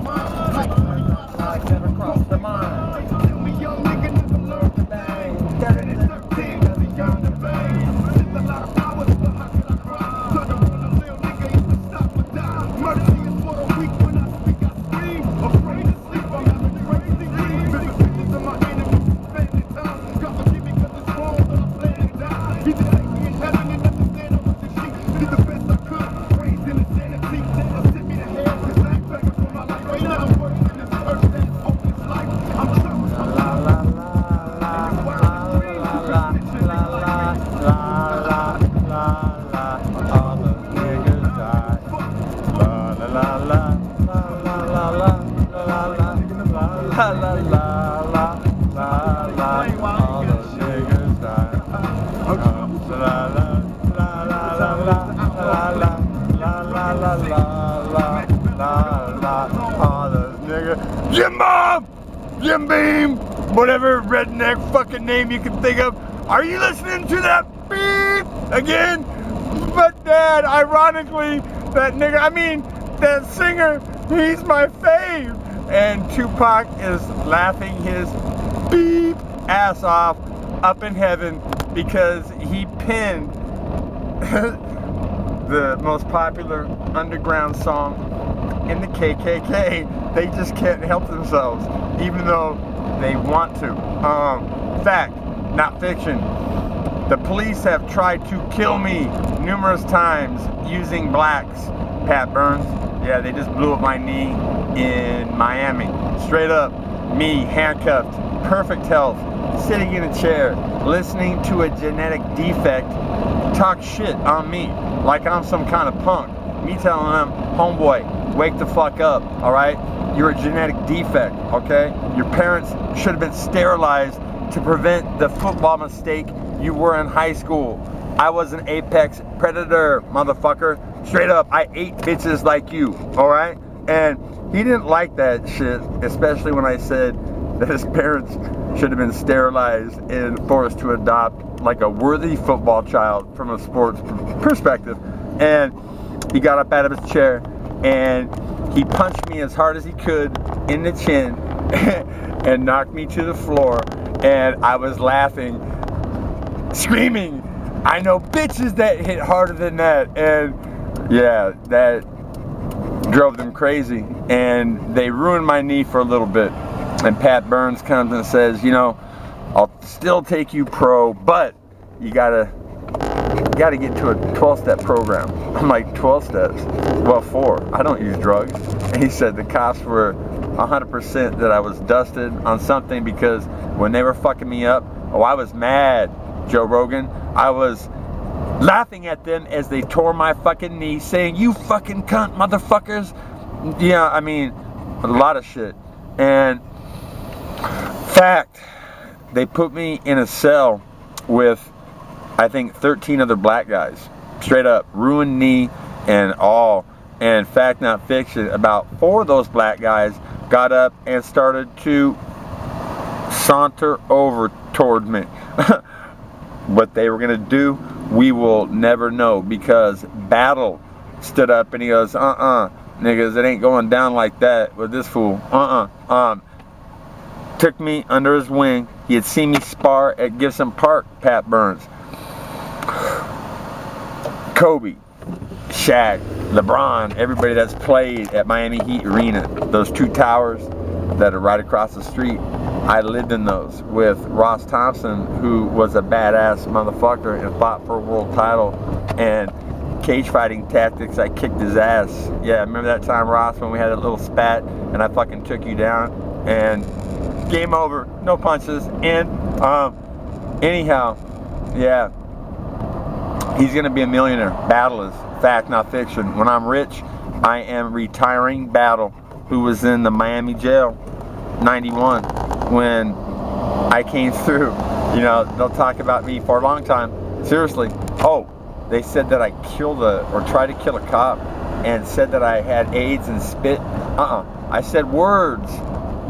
Like never crossed the mind. Young nigga never learned to bang. That is 13, cause he yearned to bang. It's a lot of power, so how can I cry? So the one little nigga used to stop or die. Mercy is for the weak, when I speak, I scream. Afraid to sleep, I'm having crazy dreams. Vivid pictures of my enemies, spending time. God forgive me, cause it's wrong, but I'm planning to die. He just take me in heaven and understand I was the sheep. Did the best I could, raised in insanity. Never sent me to hell, cause I ain't begging for my life. Ain't nothing worse than this earth that is hopeless life. I'm trapped. Jim Bob! Jim Beam! Whatever redneck fucking name you can think of. Are you listening to that beep again? But Dad, ironically, that nigga, I mean, that singer, he's my fave. And Tupac is laughing his beep ass off up in heaven because he pinned the most popular underground song in the KKK. They just can't help themselves, even though they want to. Fact, not fiction. The police have tried to kill me numerous times using blacks. Pat Burns, yeah, they just blew up my knee in Miami. Straight up, me handcuffed, perfect health, sitting in a chair, listening to a genetic defect talk shit on me like I'm some kind of punk. Me telling them, homeboy, wake the fuck up, alright? You're a genetic defect, okay? Your parents should have been sterilized to prevent the football mistake you were in high school. I was an apex predator, motherfucker. Straight up, I ate bitches like you, alright? And he didn't like that shit, especially when I said that his parents should have been sterilized and forced to adopt like a worthy football child from a sports perspective. And he got up out of his chair and he punched me as hard as he could in the chin and knocked me to the floor. And I was laughing, screaming, I know bitches that hit harder than that. And yeah, that drove them crazy. And they ruined my knee for a little bit. And Pat Burns comes and says, you know, I'll still take you pro, but you gotta get to a 12-step program. I'm like, 12 steps? Well, 4. I don't use drugs. And he said the cops were 100% that I was dusted on something because when they were fucking me up, oh, I was mad, Joe Rogan. I was laughing at them as they tore my fucking knee, saying, you fucking cunt motherfuckers. Yeah, I mean, a lot of shit. And fact, they put me in a cell with, I think, 13 other black guys. Straight up, ruined knee and all. And fact, not fiction, about 4 of those black guys got up and started to saunter over toward me. What they were gonna do, we will never know, because Battle stood up and he goes, niggas, it ain't going down like that with this fool. Took me under his wing. He had seen me spar at Gibson Park, Pat Burns. Kobe, Shaq, LeBron, everybody that's played at Miami Heat Arena, those 2 towers that are right across the street, I lived in those with Ross Thompson, who was a badass motherfucker and fought for a world title. And cage fighting tactics, I kicked his ass. Yeah, remember that time, Ross, when we had a little spat and I fucking took you down? And game over, no punches. And anyhow, yeah, he's gonna be a millionaire. Battle is fact, not fiction. When I'm rich, I am retiring Battle, who was in the Miami jail 91 when I came through. You know, they'll talk about me for a long time. Seriously. Oh, they said that I killed or tried to kill a cop and said that I had AIDS and spit. I said words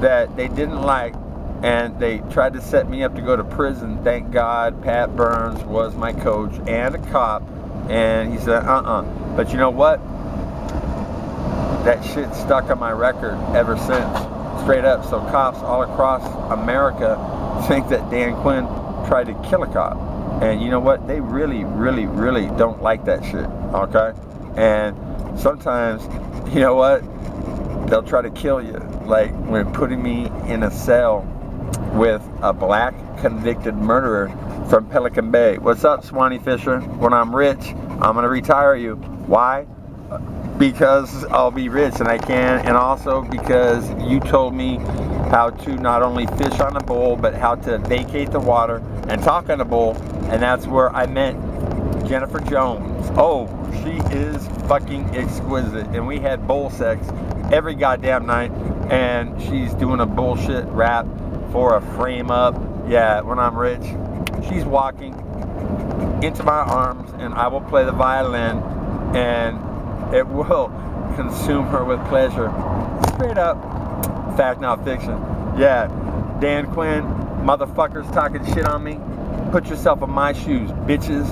that they didn't like, and they tried to set me up to go to prison. Thank God Pat Burns was my coach and a cop, and he said, But you know what? that shit stuck on my record ever since. Straight up. So cops all across America think that Dan Quinn tried to kill a cop. And you know what? They really, really, really don't like that shit. Okay? And sometimes, you know what? They'll try to kill you. Like when putting me in a cell with a black convicted murderer from Pelican Bay. What's up, Swanee Fisher? When I'm rich, I'm gonna retire you. Why? Because I'll be rich and I can, and also because you told me how to not only fish on a bull, but how to vacate the water and talk on a bull, and that's where I met Jennifer Jones. Oh, she is fucking exquisite, and we had bull sex every goddamn night, and she's doing a bullshit rap for a frame up. Yeah, when I'm rich, she's walking into my arms, and I will play the violin, and it will consume her with pleasure. Straight up. Fact, not fiction. Yeah, Dan Quinn, motherfuckers talking shit on me. Put yourself in my shoes, bitches.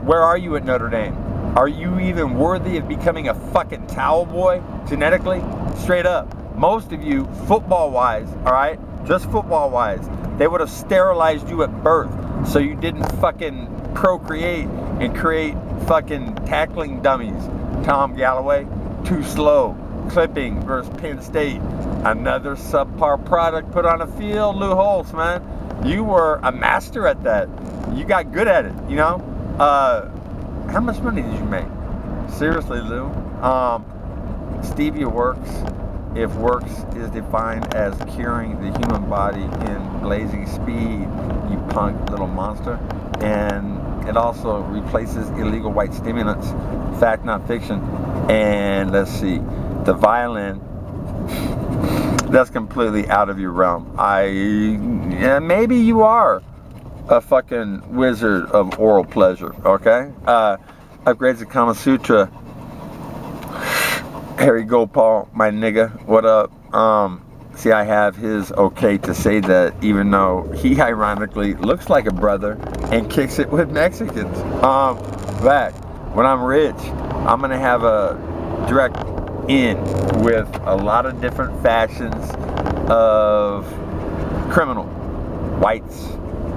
Where are you at Notre Dame? Are you even worthy of becoming a fucking towel boy genetically? Straight up. Most of you, football-wise, alright? Just football-wise, they would have sterilized you at birth so you didn't fucking procreate and create fucking tackling dummies. Tom Galloway, too slow. Clipping versus Penn State. Another subpar product put on the field. Lou Holtz, man. You were a master at that. You got good at it, you know? How much money did you make? Seriously, Lou. Stevia works if works is defined as curing the human body in blazing speed, you punk little monster. And it also replaces illegal white stimulants. Fact, not fiction. And let's see, the violin, that's completely out of your realm. Yeah, maybe you are a fucking wizard of oral pleasure, okay? Upgrades to Kama Sutra. Harry Gopal, my nigga, what up? See, I have his okay to say that, even though he ironically looks like a brother and kicks it with Mexicans. Back, when I'm rich, I'm gonna have a direct in with a lot of different factions of criminal, whites,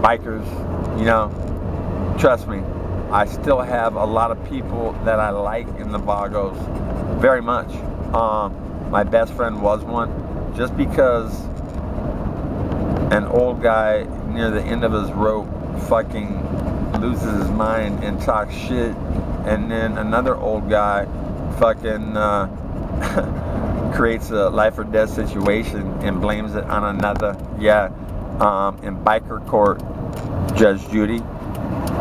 bikers, you know. Trust me, I still have a lot of people that I like in the Vagos, very much. My best friend was one. Just because an old guy near the end of his rope fucking loses his mind and talks shit, and then another old guy fucking creates a life or death situation and blames it on another. Yeah, in biker court, Judge Judy,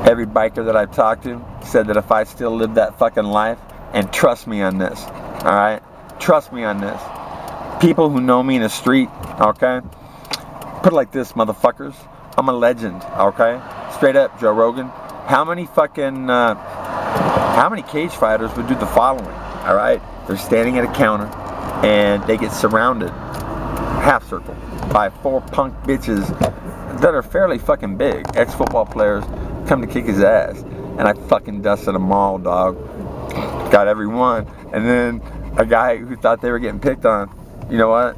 every biker that I've talked to said that if I still live that fucking life, and trust me on this, alright? Trust me on this. People who know me in the street, okay? Put it like this, motherfuckers. I'm a legend, okay? Straight up, Joe Rogan. How many cage fighters would do the following, alright? They're standing at a counter, and they get surrounded, half circle, by 4 punk bitches that are fairly fucking big. Ex-football players come to kick his ass. And I fucking dusted them all, dog. Got every one. And then a guy who thought they were getting picked on, you know what?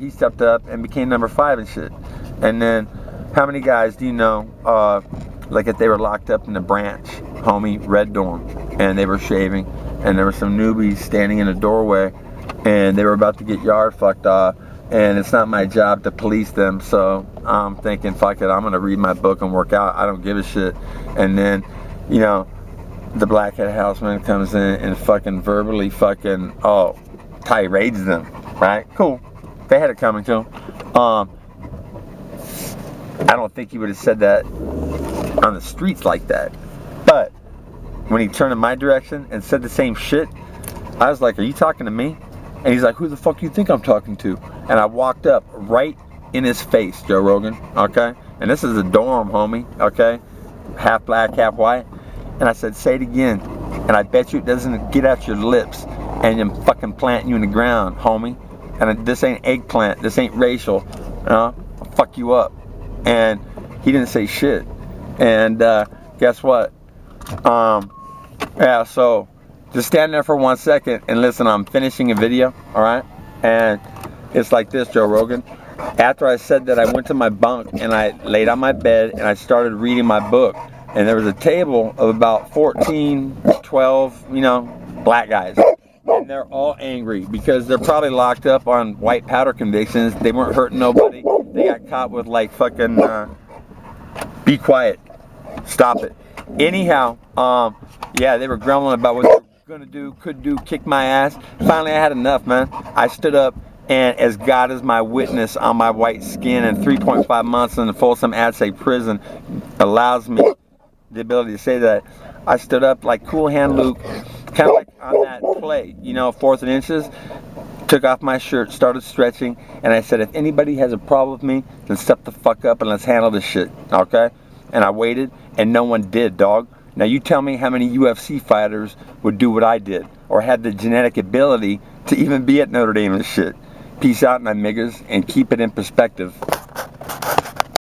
He stepped up and became number 5 and shit. And then, how many guys do you know, like if they were locked up in the branch, homie, red dorm, and they were shaving, and there were some newbies standing in a doorway, and they were about to get yard fucked off, and it's not my job to police them, so I'm thinking, fuck it, I'm gonna read my book and work out, I don't give a shit. And then, you know, the blackhead houseman comes in and fucking verbally fucking, tirades them. Right? Cool. They had it coming to him. I don't think he would have said that on the streets like that. But when he turned in my direction and said the same shit, I was like, are you talking to me? And he's like, who the fuck you think I'm talking to? And I walked up right in his face, Joe Rogan, okay? And this is a dorm, homie, okay? Half black, half white. And I said, say it again. And I bet you it doesn't get out your lips and I'm fucking planting you in the ground, homie. And this ain't eggplant, this ain't racial, you know? I'll fuck you up. And he didn't say shit. And guess what? Yeah, so just stand there for 1 second and listen. I'm finishing a video, all right? And it's like this, Joe Rogan. After I said that, I went to my bunk and I laid on my bed and I started reading my book. And there was a table of about 14, 12, you know, black guys. And they're all angry because they're probably locked up on white powder convictions. They weren't hurting nobody. They got caught with like fucking, be quiet, stop it. Anyhow, yeah, they were grumbling about what they were gonna do, could do, kick my ass. Finally, I had enough, man. I stood up, and as God is my witness on my white skin, and 3.5 months in the Folsom Assay prison allows me the ability to say that, I stood up like Cool Hand Luke, kind of like on that play, you know, 4th and inches, took off my shirt, started stretching, and I said, if anybody has a problem with me, then step the fuck up and let's handle this shit, okay? And I waited, and no one did, dog. Now you tell me how many UFC fighters would do what I did, or had the genetic ability to even be at Notre Dame and shit. Peace out, my niggas, and keep it in perspective.